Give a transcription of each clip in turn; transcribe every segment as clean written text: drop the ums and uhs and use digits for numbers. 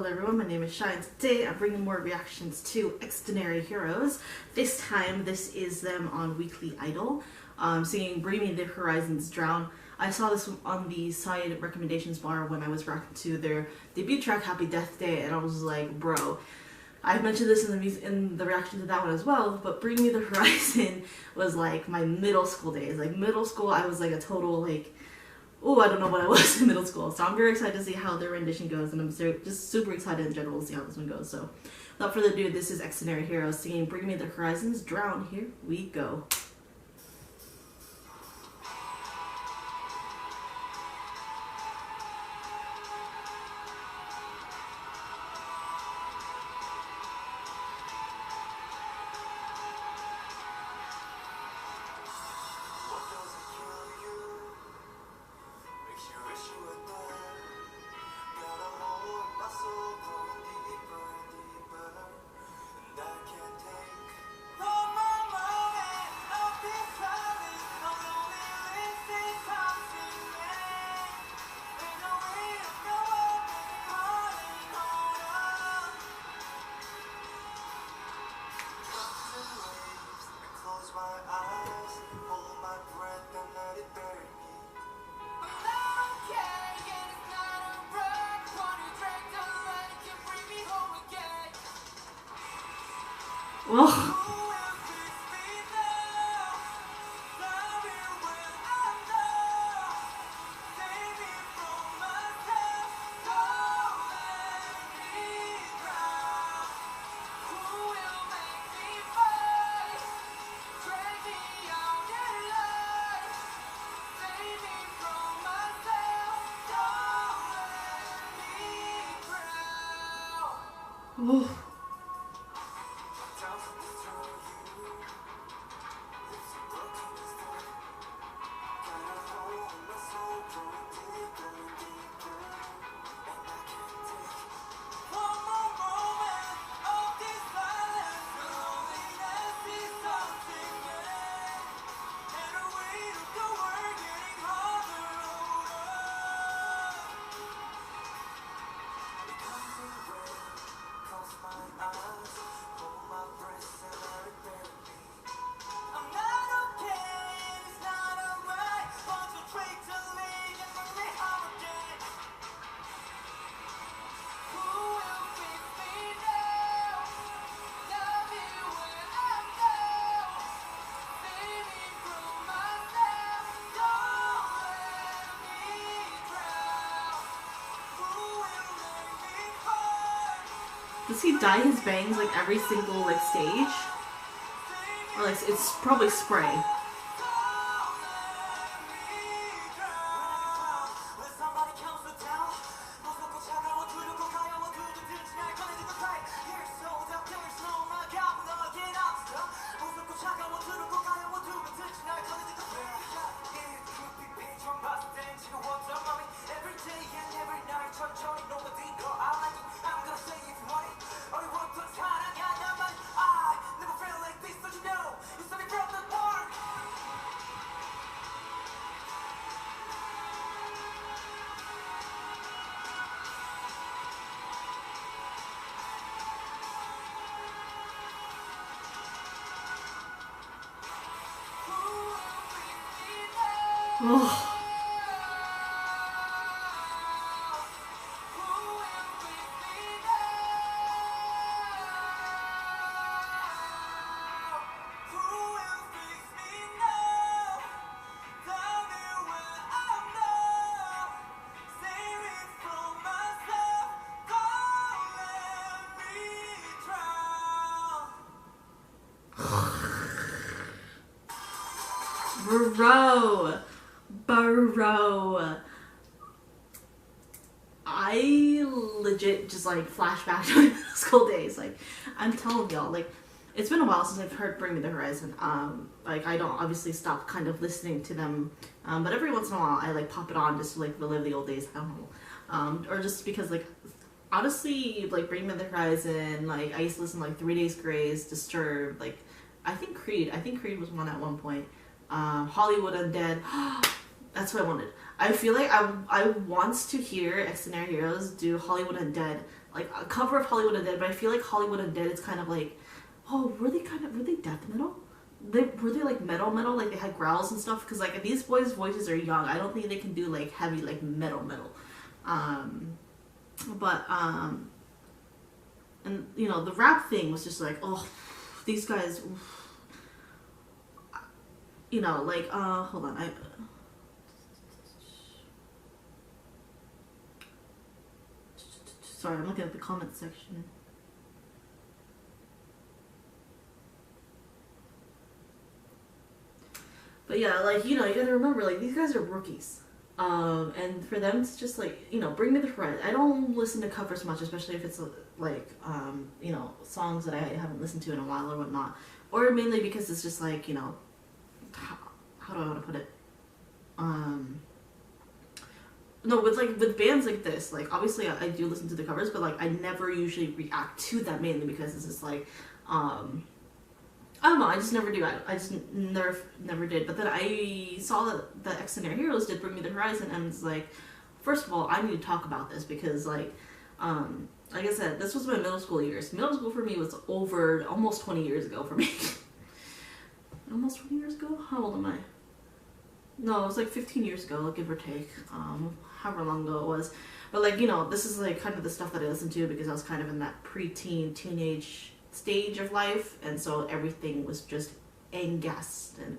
Hello everyone, my name is Shine. Today I'm bringing more reactions to Xdinary Heroes. This time, this is them on Weekly Idol, singing Bring Me the Horizons Drown. I saw this on the side recommendations bar when I was reacting to their debut track, Happy Death Day, and I was like, bro, I mentioned this in the reaction to that one as well, but Bring Me the Horizon was like my middle school days. Like middle school, I was like a total like, oh, I don't know what I was in middle school. So I'm very excited to see how their rendition goes, and I'm just super excited in general to see how this one goes. So without further ado, this is Xdinary Heroes singing Bring Me the Horizons Drown. Here we go. Whoa. Whoa. Does he dye his bangs like every single like stage? Or like it's probably spray. Oh. Bro, I legit just like flash back to my middle school days. Like, I'm telling y'all, like, it's been a while since I've heard Bring Me the Horizon. Like, I don't obviously stop kind of listening to them, but every once in a while I like pop it on just to like relive the old days. I don't know, or just because like honestly, like Bring Me the Horizon, like I used to listen to like 3 Days Grace, Disturbed, like I think Creed was one at one point. Hollywood Undead. That's what I wanted. I feel like I want to hear Xdinary Heroes do Hollywood Undead like a cover of Hollywood Undead, but I feel like Hollywood Undead is kind of like, oh, were they death metal? Were they like metal, like they had growls and stuff? Because like these boys' voices are young. I don't think they can do like heavy like metal. And you know, the rap thing was just like, oh, these guys, you know, like hold on, sorry, I'm looking at the comment section. But yeah, like, you know, you gotta remember, like, these guys are rookies. And for them to just, like, you know, bring me the horizon. I don't listen to covers much, especially if it's, like, you know, songs that I haven't listened to in a while or whatnot. Or mainly because it's just, like, you know, how do I want to put it? No, with bands like this, like, obviously I do listen to the covers, but, like, I never usually react to that mainly because it's just, like, I don't know, I just never do. I just never did. But then I saw that the Xdinary Heroes did Bring Me the Horizon, and it's like, first of all, I need to talk about this because, like I said, this was my middle school years. Middle school for me was over almost 20 years ago for me. Almost 20 years ago? How old am I? No, it was like 15 years ago, give or take. However long ago it was. But, like, you know, this is, like, kind of the stuff that I listened to because I was kind of in that preteen, teenage stage of life, and so everything was just engast, and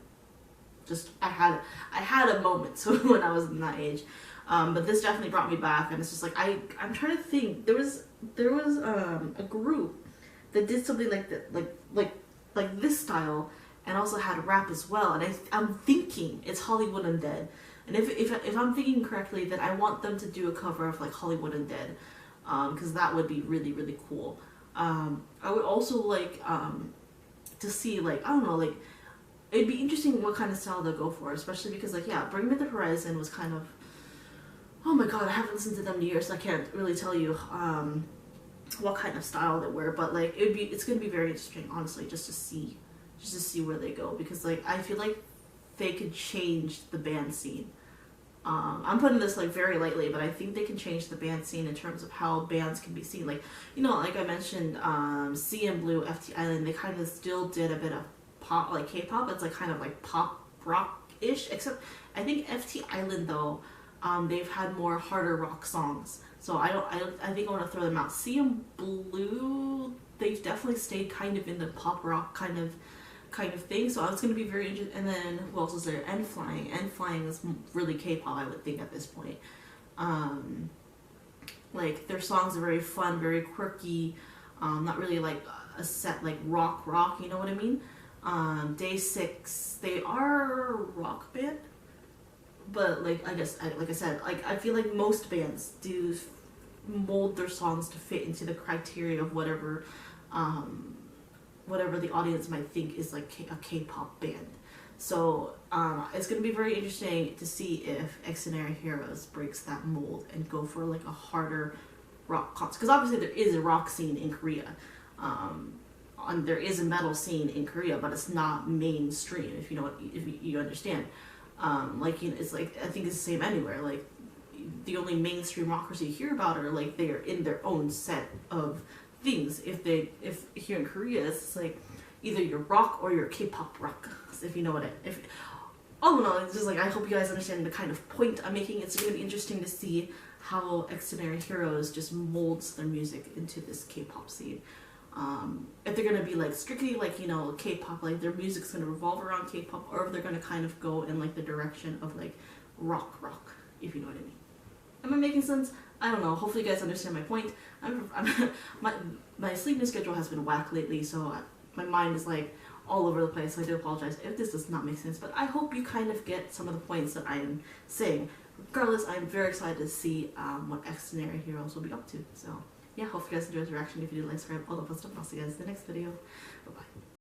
just I had a moment so when I was in that age, but this definitely brought me back, and it's just like I'm trying to think. There was a group that did something like that, like this style, and also had rap as well, and I'm thinking it's Hollywood Undead, and if I'm thinking correctly, then I want them to do a cover of like Hollywood Undead, because that would be really, really cool. I would also like to see, like, I don't know, like, it'd be interesting what kind of style they'll go for, especially because, like, yeah, Bring Me the Horizon was kind of, oh my god, I haven't listened to them in years, so I can't really tell you what kind of style they were, but, like, it's gonna be very interesting, honestly, just to see where they go, because, like, I feel like they could change the band scene. I'm putting this, like, very lightly, but I think they can change the band scene in terms of how bands can be seen. Like, you know, like I mentioned, CM Blue, FT Island, they kind of still did a bit of pop, like K-pop. It's like kind of like pop rock-ish, except I think FT Island, though, they've had more harder rock songs. So I think I want to throw them out. CM Blue, they've definitely stayed kind of in the pop rock kind of thing, so I was going to be very interested. And then who else is there? And Flying is really K-pop, I would think, at this point. Like, their songs are very fun, very quirky, not really like a set like rock, you know what I mean? Day 6, they are a rock band, but, like, I guess, like I said, like, I feel like most bands do mold their songs to fit into the criteria of whatever the audience might think is like a K-pop band. So it's going to be very interesting to see if Xdinary Heroes breaks that mold and go for like a harder rock concert. Because obviously there is a rock scene in Korea. There is a metal scene in Korea, but it's not mainstream, if you know if you understand. Like, you know, it's like, I think it's the same anywhere. Like, the only mainstream rockers you hear about are like they're in their own set of things. If here in Korea, it's like either you're rock or you're K-pop rock, if you know what all in all, it's just like, I hope you guys understand the kind of point I'm making. It's going to be interesting to see how Xdinary Heroes just molds their music into this K-pop scene. If they're going to be like strictly like, you know, K-pop, like their music's going to revolve around K-pop, or if they're going to kind of go in like the direction of like rock, if you know what I mean. Am I making sense? I don't know. Hopefully you guys understand my point. My sleeping schedule has been whack lately, so my mind is like all over the place. So I do apologize if this does not make sense, but I hope you kind of get some of the points that I am saying. Regardless, I'm very excited to see what Xdinary Heroes will be up to. So yeah, hope you guys enjoyed the reaction. If you did, like, subscribe, all the fun stuff. I'll see you guys in the next video. Bye bye.